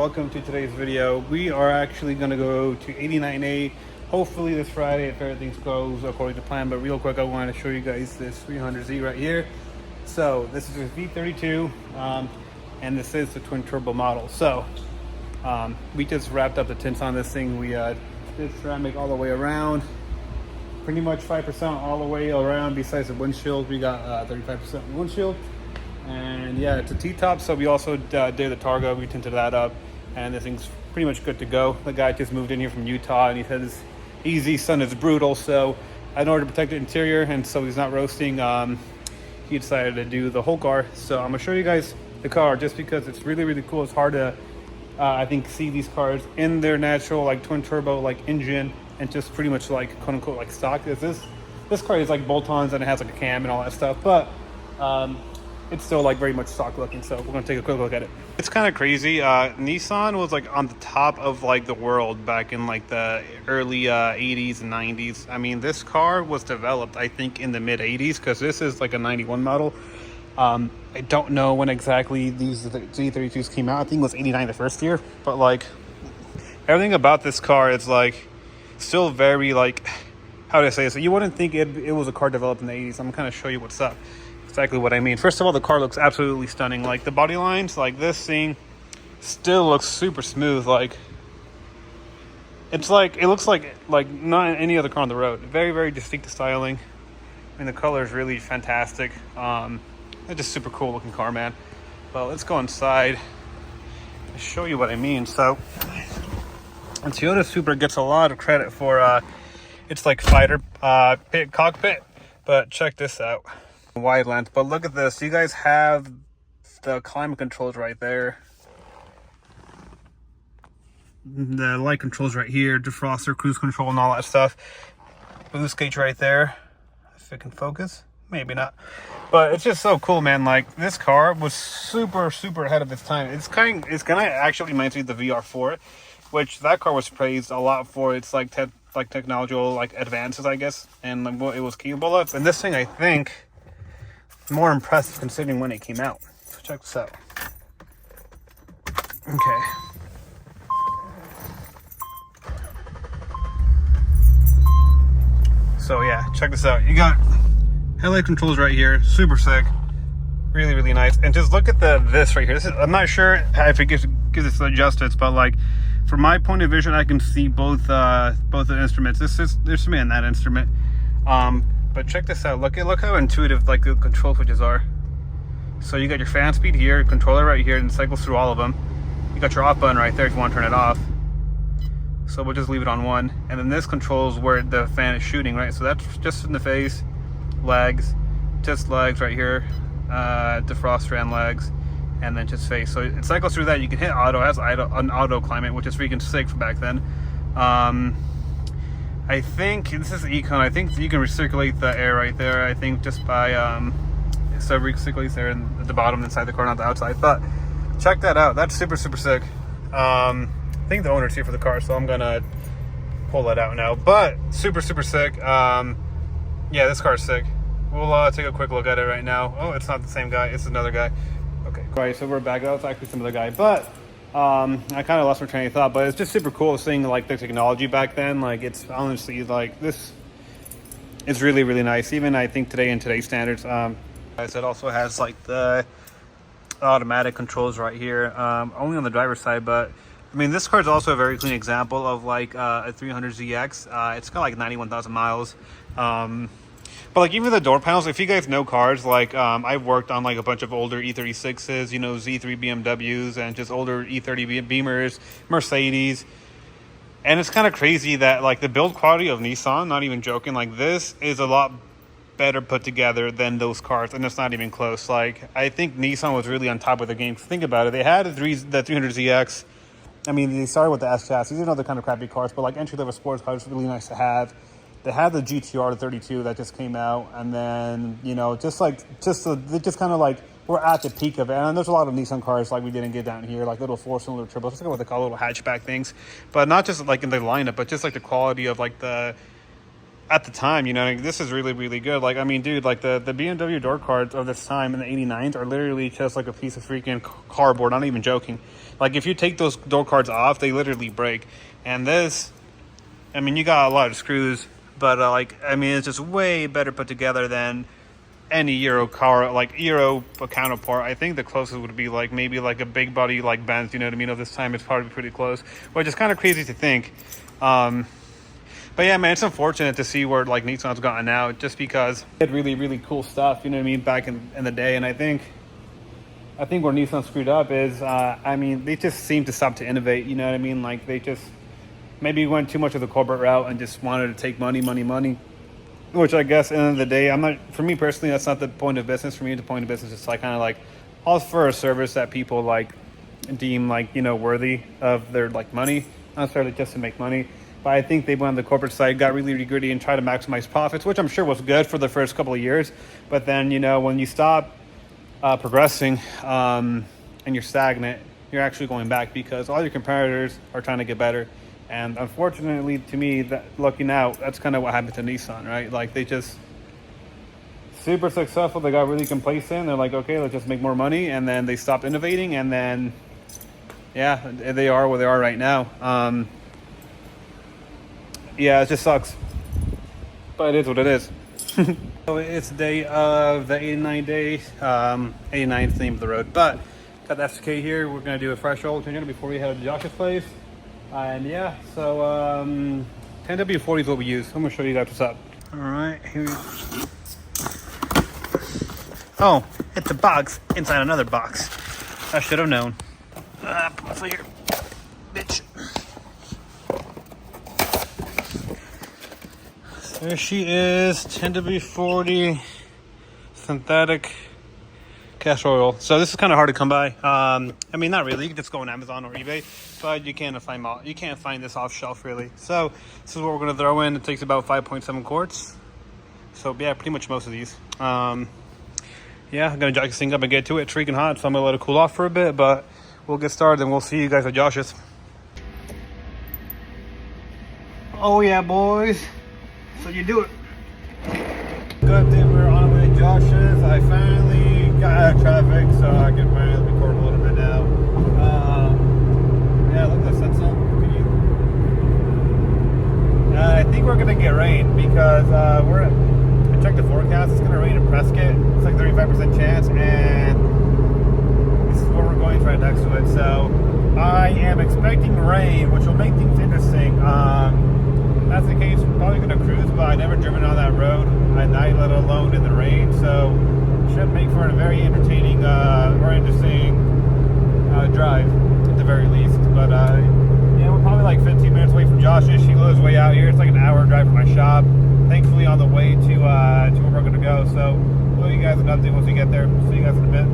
Welcome to today's video. We are actually going to go to 89A hopefully this Friday if everything goes according to plan. But real quick, I wanted to show you guys this 300Z right here. So this is a V32 and this is the twin turbo model. So we just wrapped up the tints on this thing. We did ceramic all the way around, pretty much 5% all the way around. Besides the windshield, we got 35% windshield. And yeah, it's a T-top, so we also did the Togue. We tinted that up, and this thing's pretty much good to go. The guy just moved in here from Utah, and he said his easy, sun is brutal, so in order to protect the interior and so he's not roasting, he decided to do the whole car. So I'm gonna show you guys the car just because it's really, really cool. It's hard to, I think, see these cars in their natural, like, twin turbo, like, engine, and just pretty much, like, quote unquote, like, stock. This car is like bolt-ons and it has like a cam and all that stuff, but it's still like very much stock looking. So we're gonna take a quick look at it. It's kind of crazy. Nissan was like on the top of like the world back in like the early 80s and 90s. I mean, this car was developed, I think, in the mid 80s, because this is like a 91 model. I don't know when exactly these Z32s came out. I think it was 89 the first year, but like everything about this car is like still very, like, how do I say it? So you wouldn't think it was a car developed in the 80s. I'm gonna show you what's up. Exactly what I mean. First of all, the car looks absolutely stunning. Like the body lines, like this thing still looks super smooth. Like it's like, it looks like not any other car on the road. Very, very distinct styling. I mean, the color is really fantastic. It's just super cool looking car, man. Well, let's go inside and show you what I mean. So and Toyota Supra gets a lot of credit for it's like fighter cockpit, but check this out. Wide length, but look at this. You guys have the climate controls right there, the light controls right here, defroster, cruise control, and all that stuff. Boost gauge right there, if it can focus, maybe not, but it's just so cool, man. Like, this car was super ahead of its time. It's kind of actually reminds me of the VR4, which that car was praised a lot for its like technological like advances, I guess, and like what it was capable of. And this thing, I think, more impressive considering when it came out. So check this out. Okay. So yeah, check this out. You got headlight controls right here, super sick, really nice. And just look at this right here. This is, I'm not sure if it gives it adjustments, but like from my point of vision, I can see both the instruments. There's me in that instrument. But check this out. Look how intuitive like the control switches are. So you got your fan speed here, controller right here, and it cycles through all of them. You got your off button right there if you want to turn it off. So we'll just leave it on one. And then this controls where the fan is shooting, right? So that's just in the face, legs, just legs right here, defroster and legs, and then just face. So it cycles through that. You can hit auto. It has an auto climate, which is freaking sick for back then. I think this is Econ. I think you can recirculate the air right there. I think just by so it recirculates air at the bottom inside the car, not the outside. But check that out. That's super sick. I think the owner's here for the car, so I'm gonna pull that out now. But super sick. Yeah, this car's sick. We'll take a quick look at it right now. Oh, it's not the same guy. It's another guy. Okay, all right. So we're back. That was actually some other guy, but. I kind of lost my train of thought, but it's just super cool seeing like the technology back then. Like, it's honestly like this is really nice. Even I think today in today's standards, it also has like the automatic controls right here, only on the driver's side. But I mean, this car is also a very clean example of like a 300ZX. It's got like 91,000 miles. But like even the door panels, if you guys know cars, like I've worked on like a bunch of older E36s, you know, Z3 BMWs, and just older E30 Beamers, Mercedes. And it's kind of crazy that like the build quality of Nissan, not even joking, like this is a lot better put together than those cars, and it's not even close. Like, I think Nissan was really on top of the game. Think about it. They had the 300ZX. I mean, they started with the S chassis. These are other kind of crappy cars, but like entry-level sports cars, really nice to have. They had the GTR, the 32 that just came out, and then, you know, they just kind of like we're at the peak of it. And there's a lot of Nissan cars like we didn't get down here, like little four-cylinder turbos. Let's look at what they call little hatchback things, but not just like in the lineup, but just like the quality of like the at the time, you know, this is really, really good. Like, I mean, dude, like the BMW door cards of this time in the 89s are literally just like a piece of freaking cardboard. I'm not even joking. Like, if you take those door cards off, they literally break. And this, I mean, you got a lot of screws, but like, I mean, it's just way better put together than any Euro car, like Euro counterpart. I think the closest would be like maybe like a big body like Benz, you know what I mean? Of this time, it's probably pretty close, which is kind of crazy to think. But yeah, man, it's unfortunate to see where like Nissan's gotten now, just because it had really, really cool stuff, you know what I mean, back in the day. And I think where Nissan screwed up is, I mean, they just seem to stop to innovate, you know what I mean? Like, they just maybe went too much of the corporate route and just wanted to take money, which I guess at the end of the day, for me personally, that's not the point of business. For me, the point of business is like kind of like offer a service that people like deem like, you know, worthy of their like money, not necessarily just to make money. But I think they went on the corporate side, got really, really gritty and tried to maximize profits, which I'm sure was good for the first couple of years. But then, you know, when you stop progressing and you're stagnant, you're actually going back, because all your competitors are trying to get better. And unfortunately, to me, looking out, that's kind of what happened to Nissan, right? Like, they just super successful. They got really complacent. They're like, okay, let's just make more money. And then they stopped innovating. And then, yeah, they are where they are right now. Yeah, it just sucks. But it is what it is. So it's the day of the 89 day. 89 is the name of the road. But got the SK here. We're going to do a fresh oil change before we head to Josh's place. And yeah, so 10W40 is what we use. I'm going to show you guys what's up. All right, here we go. Oh, it's a box inside another box. I should have known. Put here, bitch. There she is, 10W40 synthetic castor oil. So this is kind of hard to come by. I mean, not really. You can just go on Amazon or eBay, but you can't find this off shelf really. So this is what we're gonna throw in. It takes about 5.7 quarts. So yeah, pretty much most of these. Yeah, I'm gonna jack this thing up and get to it. It's freaking hot, so I'm gonna let it cool off for a bit. But we'll get started, and we'll see you guys at Josh's. Oh yeah, boys. So you do it. Good thing we're on our way to Josh's. I finally got out of traffic, so I can finally record a little bit now. Yeah, look at the sunset. I think we're gonna get rain because I checked the forecast. It's gonna rain in Prescott. It's like 35% chance, and this is where we're going right next to it. So I am expecting rain, which will make things interesting. That's the case, we're probably going to cruise, but I've never driven on that road at night, let alone in the rain, so it should make for a very entertaining or interesting drive, at the very least. But yeah, we're probably like 15 minutes away from Josh's. She lives way out here. It's like an hour drive from my shop. Thankfully on the way to where we're going to go, so we'll give you guys an update once we get there. See you guys in a bit.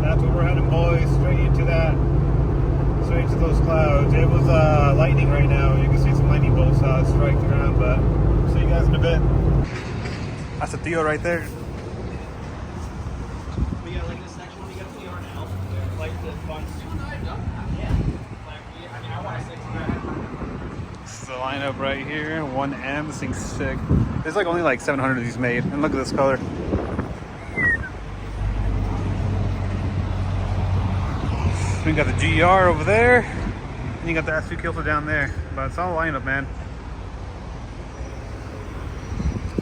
That's where we're heading, boys, straight into that. Straight to those clouds. It was lightning right now. You can see some lightning bolts strike the ground, but see you guys in a bit. That's a Theo right there. We got like this next one, we got the R&L. Like the fun. Yeah. Like, I mean, I want to say This is the lineup right here. 1M. This thing's sick. There's like only like 700 of these made. And look at this color. We got the GR over there, and you got the S2 Kilter down there. But it's all lineup, man.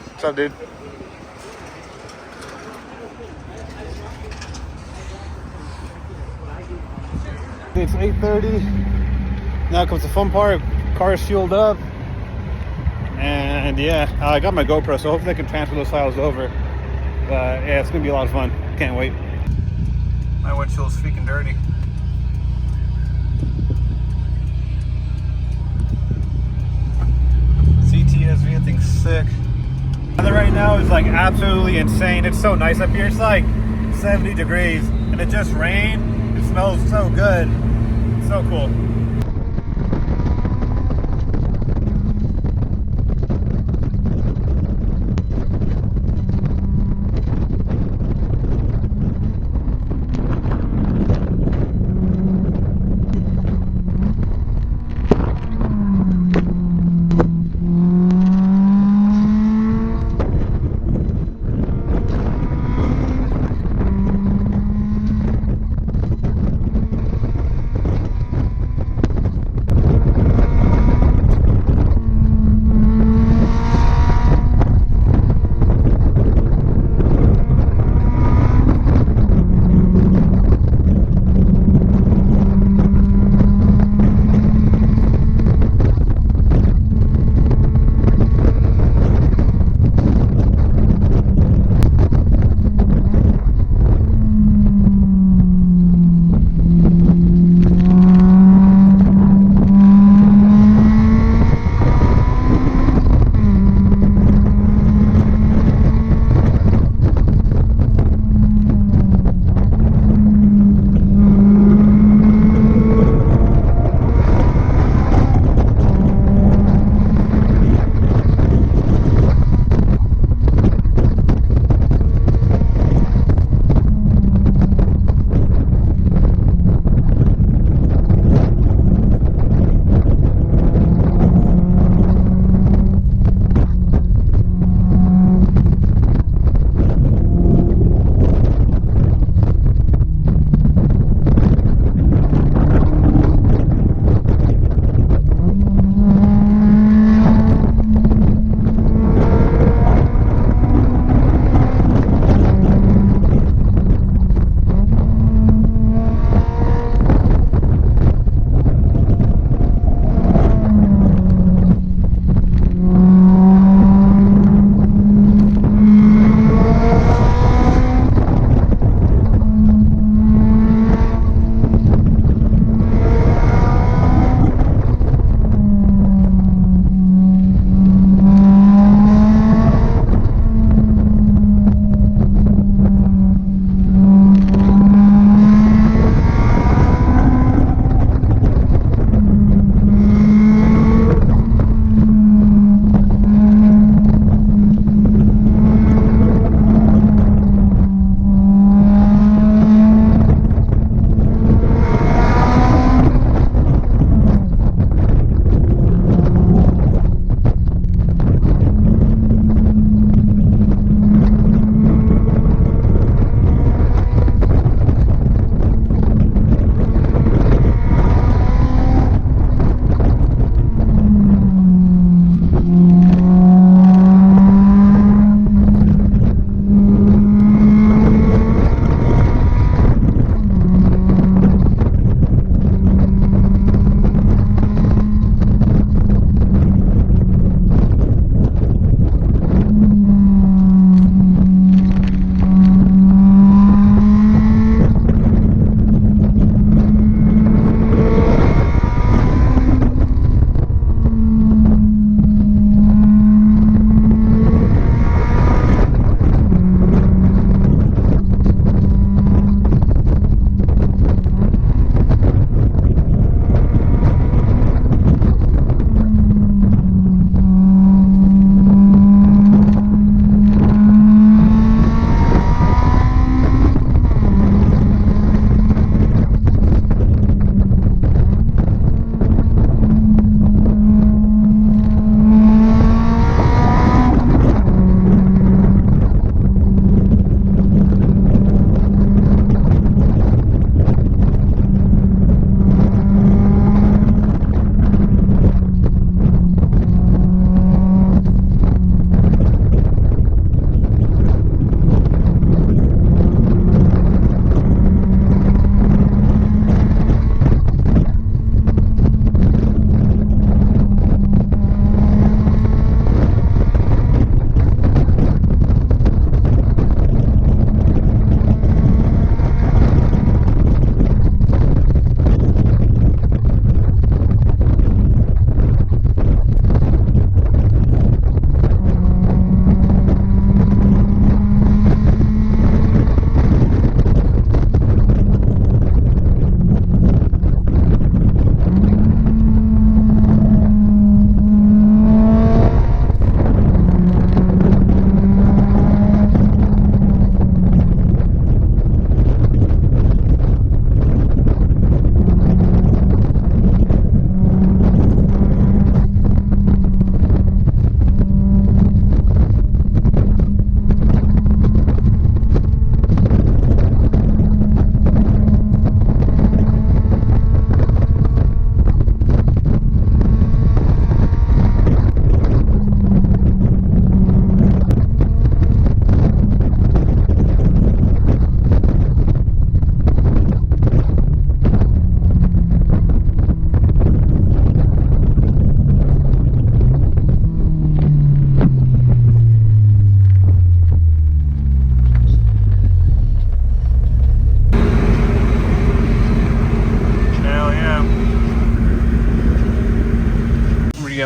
What's up, dude? It's 8:30. Now comes the fun part. Car is fueled up, and yeah, I got my GoPro, so hopefully I can transfer those files over. Yeah, it's gonna be a lot of fun. Can't wait. My windshield's freaking dirty. CTSV, I think sick. Weather right now is like absolutely insane. It's so nice up here. It's like 70 degrees and it just rained. It smells so good. It's so cool.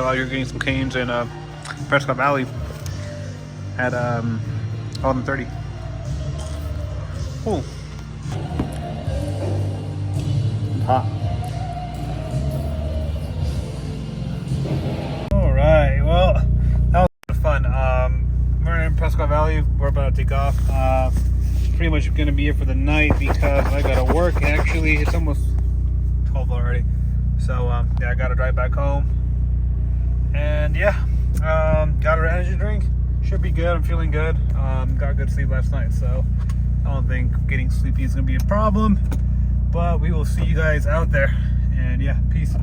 while you're getting some canes in Prescott Valley at 11:30. Cool. Hot. All right. Well, that was fun. We're in Prescott Valley. We're about to take off. Pretty much going to be here for the night because I got to work. Actually, it's almost 12 already. So yeah, I got to drive back home. And yeah, got our energy drink. Should be good. I'm feeling good. Got good sleep last night, so I don't think getting sleepy is going to be a problem. But we will see you guys out there. And yeah, peace.